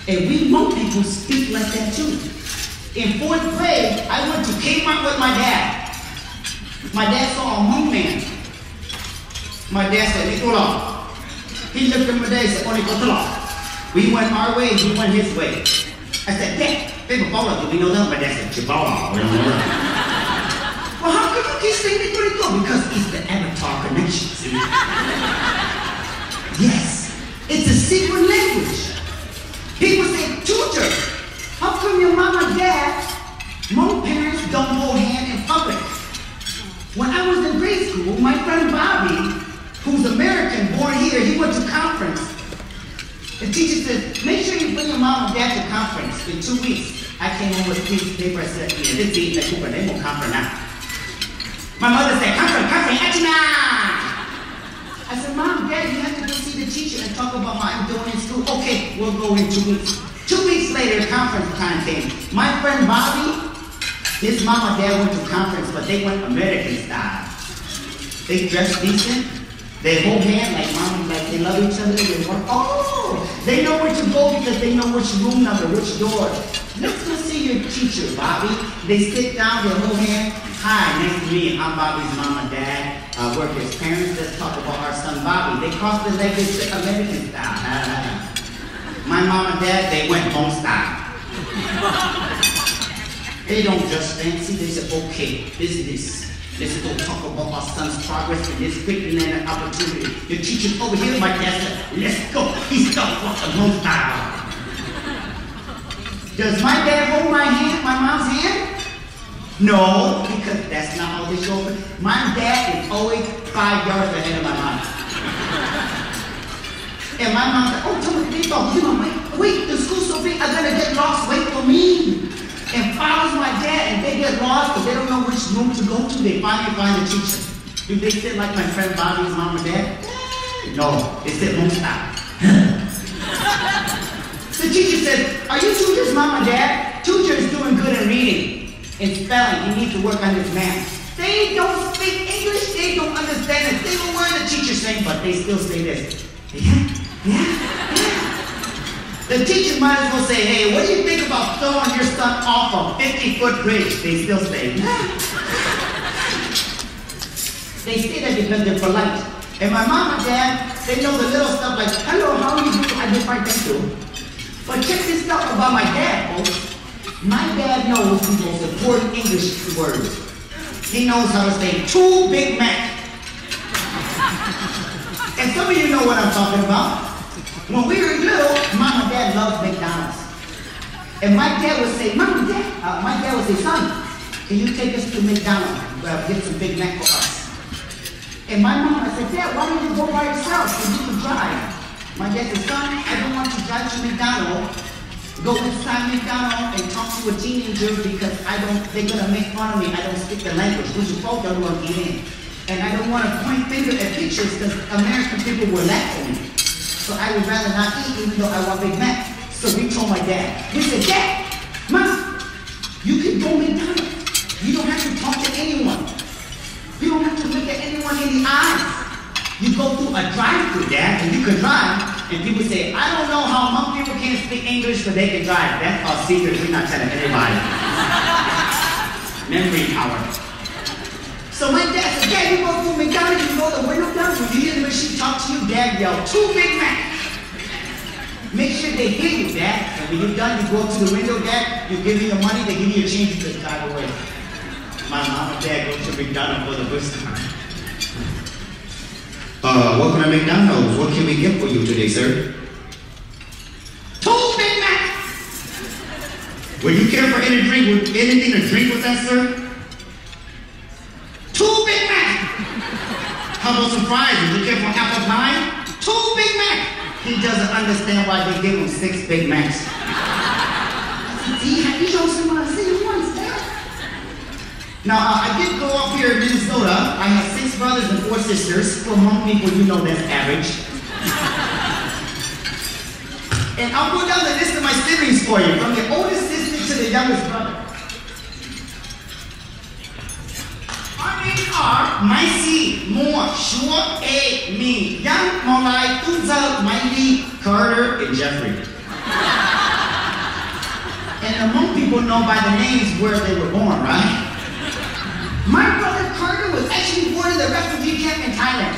And we Hmong people speak like that too. In 4th grade, I went to Kmart with my dad. My dad saw a Hmong man. My dad said, Nicola. He looked at my dad and said, oh, Nicola. We went our way, he went his way. I said, Dad, do we know them? My dad said, Chibala, we don't know them. Well, how come you keep saying Nicola? Because it's the Avatar connection, see? Yes, it's a secret language. People say, TouGer, how come your mom and dad, Hmong parents don't hold hands in public? When I was in grade school, my friend Bobby, who's American, born here, he went to conference. The teacher said, make sure you bring your mom and dad to conference in 2 weeks. I came home with a piece of paper and said, yeah, this is the Cooper, they won't conference now. My mother said, conference, Achina! I said, Mom, Dad, you have to go see the teacher and talk about how I'm doing in school. Okay, we'll go in 2 weeks. 2 weeks later, conference time came. My friend Bobby, his mom and dad went to conference, but they went American style. They dressed decent. They hold hands like mom, like they love each other. They work. Oh, they know where to go because they know which room number, which door. Let's go see your teacher, Bobby. They sit down, they hold hands. Hi, nice to meet you. I'm Bobby's mom and dad. We're his parents. Let's talk about our son, Bobby. They crossed the leg to American style. My mom and dad, they went home style. They don't just fancy. They said, okay, this is this. Let's go talk about our son's progress in this quick and opportunity. The teacher's over here, my dad said, let's go. He's stuck walking home style. Does my dad hold my hand, my mom's hand? No, because that's not how they show up. My dad is always 5 yards ahead of my mom. And my mom said, oh, tell me, people, wait, the school's so big, I'm gonna get lost, wait for me. And follows my dad, and they get lost, but they don't know which room to go to. They finally find the teacher. Do they sit like my friend Bobby's mom and dad? No, they sit home style. The teacher said, are you TouGer's mom and dad? TouGer is doing good in reading and spelling. He needs to work on his math. They don't speak English. They don't understand it. They don't know what the teacher's saying, but they still say this. Yeah. The teacher might as well say, hey, what do you think about throwing your son off a 50-foot bridge? They still say, nah. They say that because they're polite. And my mom and dad, they know the little stuff like, hello, how are you doing? I did fine, thank you. But check this stuff about my dad, folks. My dad knows the most important English words. He knows how to say 2 Big Mac. And some of you know what I'm talking about. When we were little, Mom and Dad loved McDonald's. And my dad would say, Mom and Dad, my dad would say, son, can you take us to McDonald's? Get some Big Mac for us. And my mom, I said, Dad, why don't you go by yourself so you can drive? My dad said, son, I don't want to drive to McDonald's, go inside McDonald's and talk to a teenager because they're gonna make fun of me. I don't speak the language. Which you both don't want to get in. And I don't want to point finger at pictures because American people will laugh at me. So I would rather not eat even though I want Big Mac. So we told my dad. We said, Dad, Mom, you can go McDonald's. You don't have to talk to anyone. You don't have to look at anyone in the eyes. You go through a drive-thru, Dad, and you can drive. And people say, I don't know how Hmong people can't speak English, but they can drive. That's our secret. We're not telling anybody. Memory power. So my dad said, Dad, you go through McDonald's, you roll the window down, when you hear the machine talk to you, Dad yell, 2 Big Mac. Make sure they hear you, Dad. And when you're done, you go up to the window, Dad, you give me your money, they give you your change, you just drive away. My mom and dad go to McDonald's for the first time. Welcome to McDonald's. What can we get for you today, sir? 2 Big Mac. Would you care for anything to drink with that, sir? 2 Big Mac. How about some fries? Would you care for apple pie? 2 Big Mac. He doesn't understand why they give him 6 Big Macs. You don't see what I see once, Dad. Now, I did grow up here in Minnesota. I have 6 brothers and 4 sisters. For Hmong people, you know that's average. And I'll go down the list of my siblings for you, from the oldest sister to the youngest brother. Our names are Mai Si, Mo, Shua, A, Me, Yang, Molai, Tou Ger, Miley, Carter, and Jeffrey. people know by the names where they were born, right? My brother Carter was actually born in the refugee camp in Thailand.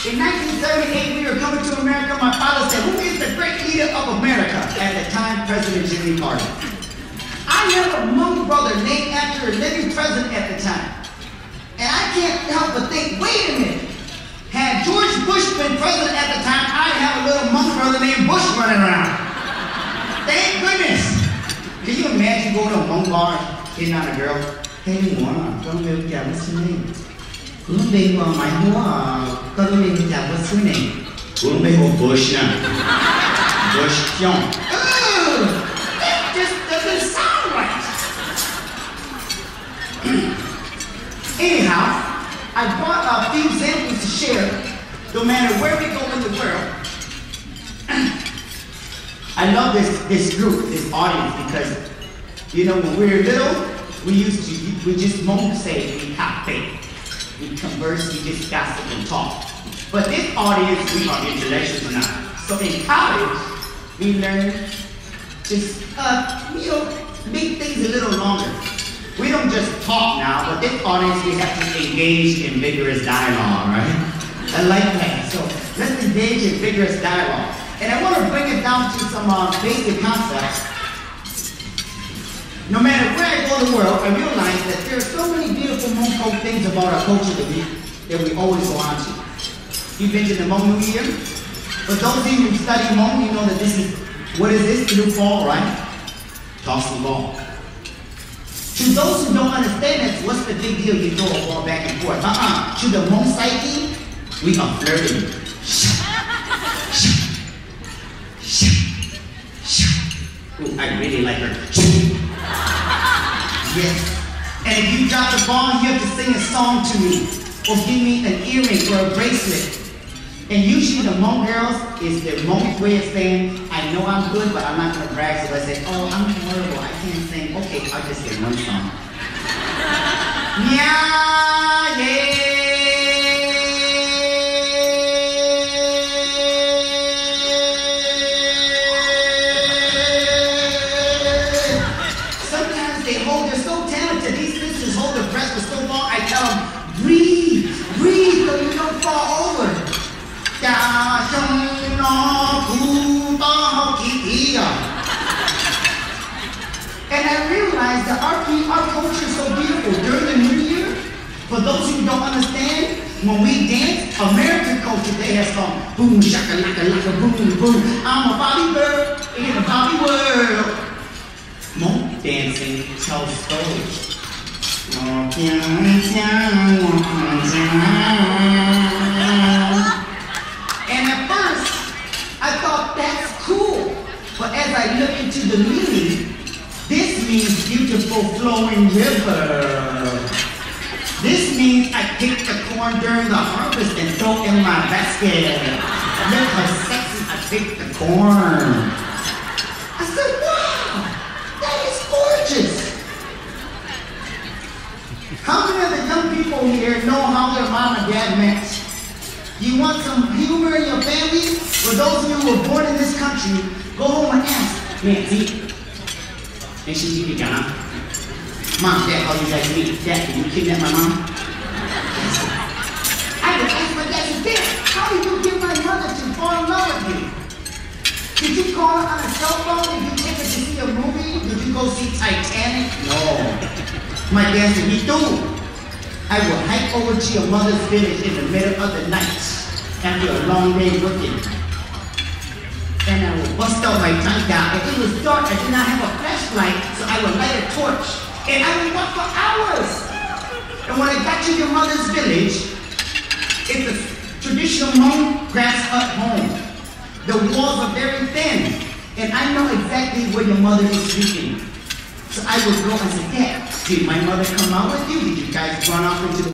In 1978, we were coming to America. My father said, "Who is the great leader of America?" At the time, President Jimmy Carter. I have a Hmong brother named after a living president at the time. And I can't help but think, wait a minute. Had George Bush been president at the time, I'd have a little Hmong brother named Bush running around. Thank goodness. Can you imagine going to a Hmong bar, hitting on a girl? Hey, what's your name? What's your name? Bush now. Bush Xiong. That just doesn't sound right. Anyhow, I brought a few examples to share, no matter where we go in the world. I love this group, this audience, because, you know, when we were little, we just won't say we have faith. We converse, we just gossip and talk. But this audience, we are intellectuals now. So in college, we learn just, you know, make things a little longer. We don't just talk now, but this audience, we have to engage in vigorous dialogue, right? I like that. So let's engage in vigorous dialogue. And I want to bring it down to some basic concepts. No matter where I go in the world, I realize that there are so many beautiful Hmong things about our culture that we always go on to. You've been to the Hmong New Year? For those of you who study Hmong, you know that this is, what is this? Blue ball, right? Tossing ball. To those who don't understand this, what's the big deal? You throw a ball back and forth. To the Hmong psyche, we are flirting. Ooh, I really like her. Yes. And if you drop the ball, you have to sing a song to me, or give me an earring or a bracelet. And usually the Hmong girls is their Hmong way of saying, I know I'm good, but I'm not going to brag. So I say, oh, I'm horrible, I can't sing. Okay, I'll just sing one song. Yeah, yeah. Sometimes they hold, they're so talented. These sisters hold their breath for so long. I tell them, breathe, breathe, so you don't fall over. And I realized that our culture is so beautiful. During the New Year, for those who don't understand, when we dance, American culture, they have some boom, shaka, laka, laka, boom, boom. I'm a Bobby girl in a Bobby world. Hmong dancing tells stories. And at first, I thought that's cool. But as I look into the meaning, this means beautiful flowing river. This means I pick the corn during the harvest and throw in my basket. Look how sexy I pick the corn. I said, wow, that is gorgeous. How many of the young people here know how their mom and dad met? You want some humor in your family? For those of you who were born in this country, go home and ask, Nancy, and she's eating Ghana. Mom, Dad, how you guys meet? Dad, did you kidnap my mom? I would ask my dad, Dad, how did you get my mother to fall in love with you? Did you call her on a cell phone? Did you take her to see a movie? Did you go see Titanic? No. My dad said, me too. I will hike over to your mother's village in the middle of the night after a long day working. And I will bust out my tongue down. If it was dark, I did not have a flashlight, so I would light a torch. And I would walk for hours. And when I got to your mother's village, it's a traditional Hmong grass hut home. The walls are very thin. And I know exactly where your mother is sleeping. So I would go and say, Dad, did my mother come out with you? Did you guys run off into the